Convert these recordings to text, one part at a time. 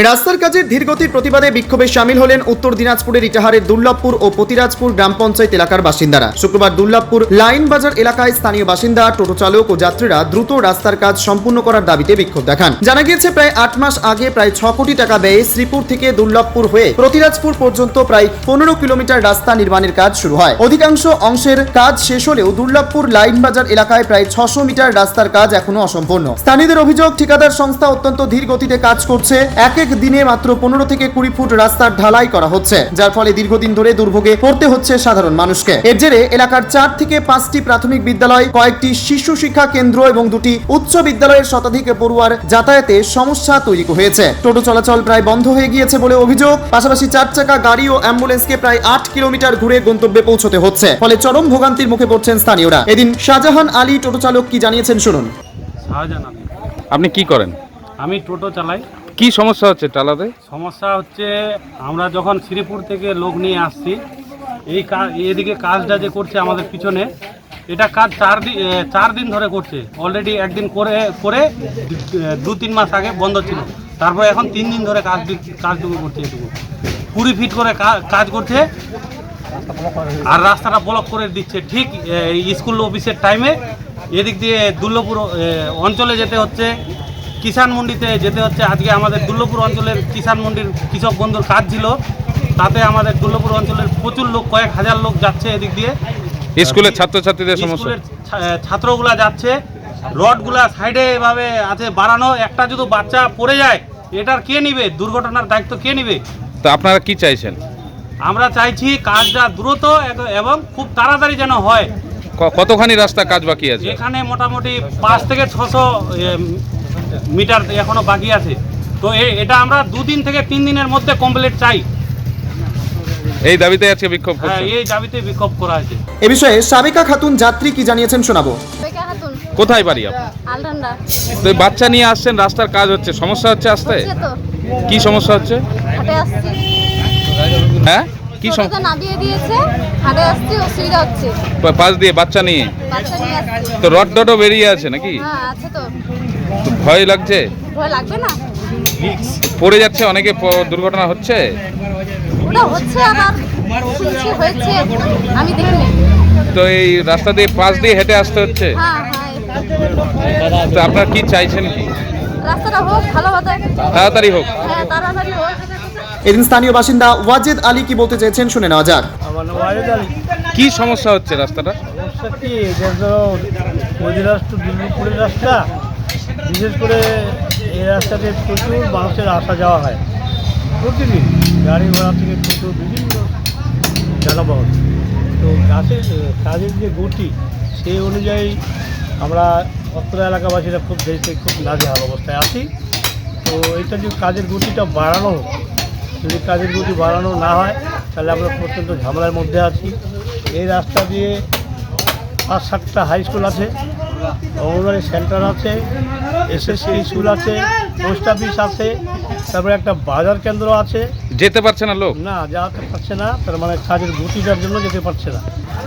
রাস্তার কাজের ধীরগতির প্রতিবাদে বিক্ষোভে শামিল হলেন উত্তর দিনাজপুরের ইটাহারের দুর্লভপুর ও পতিরাজপুর গ্রাম পঞ্চায়েত এলাকার বাসিন্দারা। শুক্রবার দুর্লভপুর লাইন বাজার এলাকায় স্থানীয় বাসিন্দা, টোটো চালক ও যাত্রীরা দ্রুত রাস্তার কাজ সম্পূর্ণ করার দাবিতে বিক্ষোভ দেখান। জানা গিয়েছে, প্রায় 8 মাস আগে প্রায় 6 কোটি টাকা ব্যয়ে শ্রীপুর থেকে দুর্লভপুর হয়ে পতিরাজপুর পর্যন্ত প্রায় 15 কিলোমিটার রাস্তা নির্মাণের কাজ শুরু হয়। অধিকাংশ অংশের কাজ শেষ হলেও দুর্লভপুর লাইন বাজার এলাকায় প্রায় 600 মিটার রাস্তার কাজ এখনো অসম্পূর্ণ। স্থানীয়দের অভিযোগ, ঠিকাদার সংস্থা অত্যন্ত ধীর গতিতে কাজ করছে। এক দিনে মাত্র 15 থেকে 20 ফুট রাস্তার ঢালাই করা হচ্ছে, যার ফলে দীর্ঘদিন ধরে দুর্ভোগে পড়তে হচ্ছে সাধারণ মানুষকে। এর জেরে এলাকার 4 থেকে 5টি প্রাথমিক বিদ্যালয়, কয়েকটি শিশু শিক্ষা কেন্দ্র এবং 2টি উচ্চ বিদ্যালয়ের শতাধিক পড়ুয়ার যাতায়াতে সমস্যা তৈরি হয়েছে। টোটো চলাচল প্রায় বন্ধ হয়ে গিয়েছে বলে অভিযোগ। পাশাপাশি 4 চাকা গাড়ি ও অ্যাম্বুলেন্সকে প্রায় 8 কিলোমিটার ঘুরে গন্তব্যে পৌঁছতে হচ্ছে, ফলে চরম ভোগান্তির মুখে পড়ছেন স্থানীয়রা। এদিন শাহজাহান আলী টোটো চালক কি জানিয়েছেন শুনুন। আপনি কি করেন? আমি টোটো চালাই। কি সমস্যা হচ্ছে চালাতে? সমস্যা হচ্ছে, আমরা যখন শ্রীপুর থেকে লোক নিয়ে আসছি, এদিকে কাজটা যে করছে আমাদের পিছনে, এটা কাজ 4 দিন ধরে করছে। অলরেডি একদিন করে 2-3 মাস আগে বন্ধ ছিল, তারপরে এখন 3 দিন ধরে কাজটুকু করছে। এটুকু 20 ফিট করে কাজ করছে আর রাস্তাটা ব্লক করে দিচ্ছে ঠিক স্কুল অফিসের টাইমে। এদিক দিয়ে দুর্লভপুর অঞ্চলে যেতে হচ্ছে, কিষাণ মন্ডিতে যেতে হচ্ছে। আজকে আমাদের দুর্লভপুর অঞ্চলের কিষাণ মন্ডির কৃষক বন্ধুর কাজ ছিল, তাতে আমাদের দুর্লভপুর অঞ্চলের প্রচুর লোক, কয়েক হাজার লোক যাচ্ছে এদিক দিয়ে। স্কুলের ছাত্রছাত্রীদের সমস্যা, স্কুলের ছাত্রগুলা যাচ্ছে। রডগুলা সাইডে এভাবে আছে বাড়ানো, একটা যদি বাচ্চা পড়ে যায় এটার কে নিবে? দুর্ঘটনার দায়িত্ব কে নিবে? তো আপনারা কি চাইছেন? আমরা চাইছি কাজটা দ্রুত এবং খুব তাড়াতাড়ি যেন হয়। কতখানি রাস্তা কাজ বাকি আছে? এখানে মোটামুটি 5 থেকে 600 মিটার এখনো বাকি আছে। তো এটা আমরা 2 দিন থেকে 3 দিনের মধ্যে কমপ্লিট চাই। এই দাবিতে আজকে বিক্ষোভ করছেন? এই দাবিতে বিক্ষোভ করা হয়েছে। এ বিষয়ে সাবিকা খাতুন যাত্রী কি জানিয়েছেন শোনাবো। কোথায় বাড়ি আপনার? আলডান্ডা। তো এই বাচ্চা নিয়ে আসছেন, রাস্তার কাজ হচ্ছে, সমস্যা হচ্ছে আসতে? কি সমস্যা হচ্ছে? হাটে আসছি। হ্যাঁ, কি সমস্যা? নামিয়ে দিয়েছে, হাটে আসছি, অসুবিধা হচ্ছে। পাশ দিয়ে বাচ্চা নিয়ে আসছি। তো রড বেরিয়ে আছে নাকি? হ্যাঁ আছে তো। তো ভয় লাগছে? ভয় লাগবে না? পড়ে যাচ্ছে অনেকে, দুর্ঘটনা হচ্ছে। ওটা হচ্ছে, আবার শুনছি হয়েছে, আমি দেখিনি। তো এই রাস্তা দিয়ে পাশ দিয়ে হেঁটে আসতে হচ্ছে। হ্যাঁ। তো আপনারা কি চাইছেন? কি রাস্তাটা হোক, ভালো হতো, তাড়াতাড়ি হোক। হ্যাঁ তাড়াতাড়ি হোক। এদিন স্থানীয় বাসিন্দা ওয়াজেদ আলী কি বলতে চেয়েছেন শুনে নেওয়া যাক। কি সমস্যা হচ্ছে রাস্তাটা? সমস্যা কি, এটা তো দুর্লভপুরের রাস্তা। বিশেষ করে এই রাস্তাতে প্রচুর মানুষের আসা যাওয়া হয় প্রতিদিন, গাড়ি ঘোড়া থেকে প্রচুর বিভিন্ন যানবাহন। তো কাজের যে গতি, সেই অনুযায়ী আমরা অত্র এলাকাবাসীরা খুব নাজেহাল অবস্থায় আছি। তো এটা যে কাজের গতিটা বাড়ানো হোক, যদি কাজের গতি বাড়ানো না হয় তাহলে আমরা প্রত্যন্ত ঝামেলার মধ্যে আছি। এই রাস্তা দিয়ে 5-7টা হাই স্কুল আছে, অঙ্গনওয়াড়ি সেন্টার আছে, এসএসসি স্কুল আছে, পোস্ট অফিস আছে, তারপরে একটা বাজার কেন্দ্র আছে। যেতে পারছে না লোক? না, যেতে পারছে না, তার মানে কাজের গতিটার জন্য যেতে পারছে না।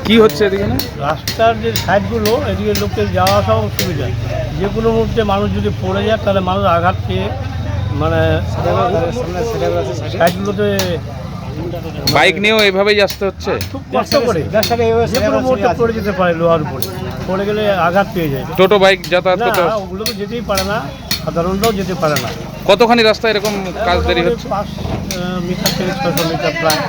কি হচ্ছে এদিকে? রাস্তার যে সাইডগুলো, এদিকে লোকের যাওয়া আসাও অসুবিধা। যে কোনো মুহূর্তে মানুষ যদি পড়ে যায় তাহলে মানুষ আঘাত পেয়ে, মানে সাইডগুলোতে বাইক নিয়েও এভাবেই আসতে হচ্ছে। খুব কষ্ট করে, যে কোনো মুহূর্তে পড়ে যেতে পারে, লোহার উপরে পড়ে গেলে আঘাত পেয়ে যায়। টোটো বাইক যাতায়াত করতে? না, ওগুলো তো যেতেই পারে না, সাধারণটাও যেতে পারে না। কতখানি রাস্তা এরকম কাজ দেরি হচ্ছে? 5 মিটার থেকে 600 মিটার প্রায়।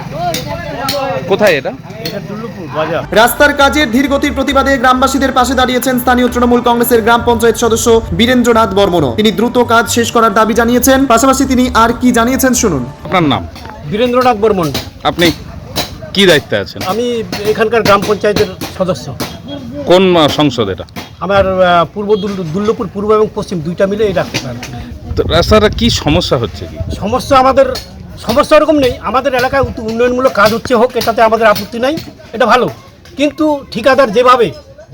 কোথায় এটা? এটা দুর্লভপুর বাজার। রাস্তার কাজের ধীরগতির প্রতিবাদে গ্রামবাসীদের পাশে দাঁড়িয়েছেন স্থানীয় তৃণমূল কংগ্রেসের গ্রাম পঞ্চায়েত সদস্য বীরেন্দ্রনাথ বর্মন। তিনি দ্রুত কাজ শেষ করার দাবি জানিয়েছেন। পাশাপাশি তিনি আর কি জানিয়েছেন শুনুন। আপনার নাম? বীরেন্দ্রনাথ বর্মন। আপনি কি দায়িত্বে আছেন? আমি এখানকার গ্রাম পঞ্চায়েতের সদস্য। কোন সংসদ এটা? আমার দুর্লভপুর পূর্ব এবং পশ্চিম দুইটা মিলে এই রাস্তাটা। তো রাস্তাটা কি সমস্যা হচ্ছে? কি সমস্যা? আমাদের সমস্যা এরকম নেই, আমাদের এলাকায় উন্নয়নমূলক কাজ হচ্ছে, হোক, এটাতে আমাদের আপত্তি নাই, এটা ভালো। কিন্তু ঠিকাদার যেভাবে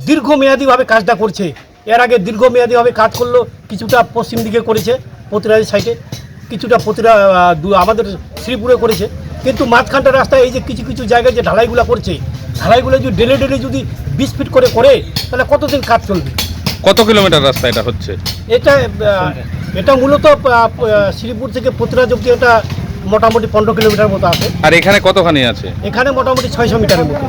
দীর্ঘমেয়াদীভাবে কাজটা করছে, এর আগে দীর্ঘমেয়াদীভাবে কাজ করলো, কিছুটা পশ্চিম দিকে করেছে পতিরাজি সাইডে, কিছুটা আমাদের শ্রীপুরে করেছে, কিন্তু মাঝখানটা রাস্তায় এই যে কিছু জায়গায় যে ঢালাইগুলো করছে, ঢালাইগুলো যদি ডেলে যদি 20 ফিট করে তাহলে কতদিন কাজ চলবে? কত কিলোমিটার রাস্তা এটা হচ্ছে? এটা এটা মূলত শ্রীপুর থেকে পতিরাজ অব্দি এটা মোটামুটি 15 কিলোমিটার মতো আছে। আর এখানে কতখানি আছে? এখানে মোটামুটি 600 মিটারের মতো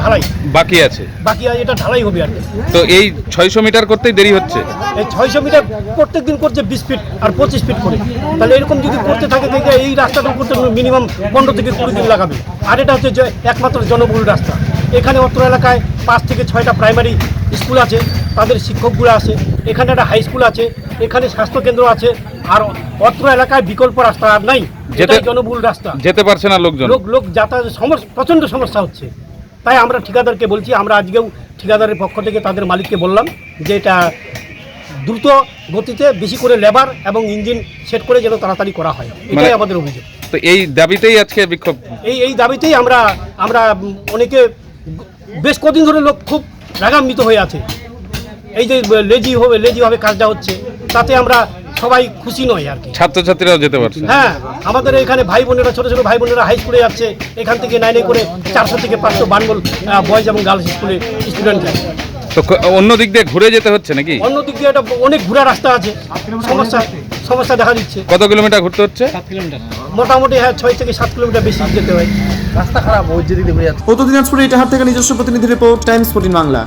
ঢালাই বাকি আছে। বাকি আছে, এটা ঢালাই হবে আর কি। তো এই 600 মিটার করতেই দেরি হচ্ছে? এই 600 মিটার প্রত্যেক দিন করছে 20 ফিট আর 25 ফিট করে। তাহলে এরকম যদি করতে থাকে দেখে এই রাস্তাটা করতে মিনিমাম 15 থেকে 20 দিন লাগাবে। আর এটা হচ্ছে যে একমাত্র জনবহুল রাস্তা। এখানে অত্র এলাকায় 5 থেকে 6টা প্রাইমারি স্কুল আছে, তাদের শিক্ষকগুলো আছে। এখানে একটা হাই স্কুল আছে, এখানে স্বাস্থ্যকেন্দ্র আছে। আর অত্র এলাকায় বিকল্প রাস্তা আর নাই, এটাই জনবহুল রাস্তা। যেতে পারছে না লোকজন, লোক যাতায়াতের প্রচণ্ড সমস্যা হচ্ছে। তাই আমরা ঠিকাদারকে বলছি, আমরা আজকেও ঠিকাদারের পক্ষ থেকে তাদের মালিককে বললাম যে এটা দ্রুত গতিতে বেশি করে লেবার এবং ইঞ্জিন সেট করে যেন তাড়াতাড়ি করা হয়, এটাই আমাদের অভিযোগ। তো এই দাবিতেই আজকে বিক্ষোভ? এই দাবিতেই আমরা অনেকে বেশ কদিন ধরে লোক খুব রাগান্বিত হয়ে আছে। এই যে লেজিভাবে কাজটা হচ্ছে, তাতে আমরা সবাই খুশি নয় আর কি। ছাত্রছাত্রীরাও যেতে পারছে? হ্যাঁ, আমাদের এখানে ভাই বোনেরা, ছোটো ছোটো ভাই বোনেরা হাই স্কুলে যাচ্ছে। এখান থেকে 9-এ করে 400 থেকে 500 বানবল বয়েজ এবং গার্লস স্কুলে স্টুডেন্ট যায়। তো অন্য দিক দিয়ে ঘুরে যেতে হচ্ছে নাকি? অন্য দিক দিয়ে এটা অনেক ঘোরা রাস্তা আছে, সমস্যা দেখা দিচ্ছে। কত কিলোমিটার ঘুরতে হচ্ছে? 7 কিলোমিটার মোটামুটি। হ্যাঁ, 6 থেকে 7 কিলোমিটার বেশি যেতে হয়, রাস্তা খারাপ ওই যেদিকে ঘুরে যাচ্ছে। উত্তর দিনাজপুরে ইটাহার থেকে নিজস্ব প্রতিনিধি রিপোর্ট, টাইমস 14 বাংলা।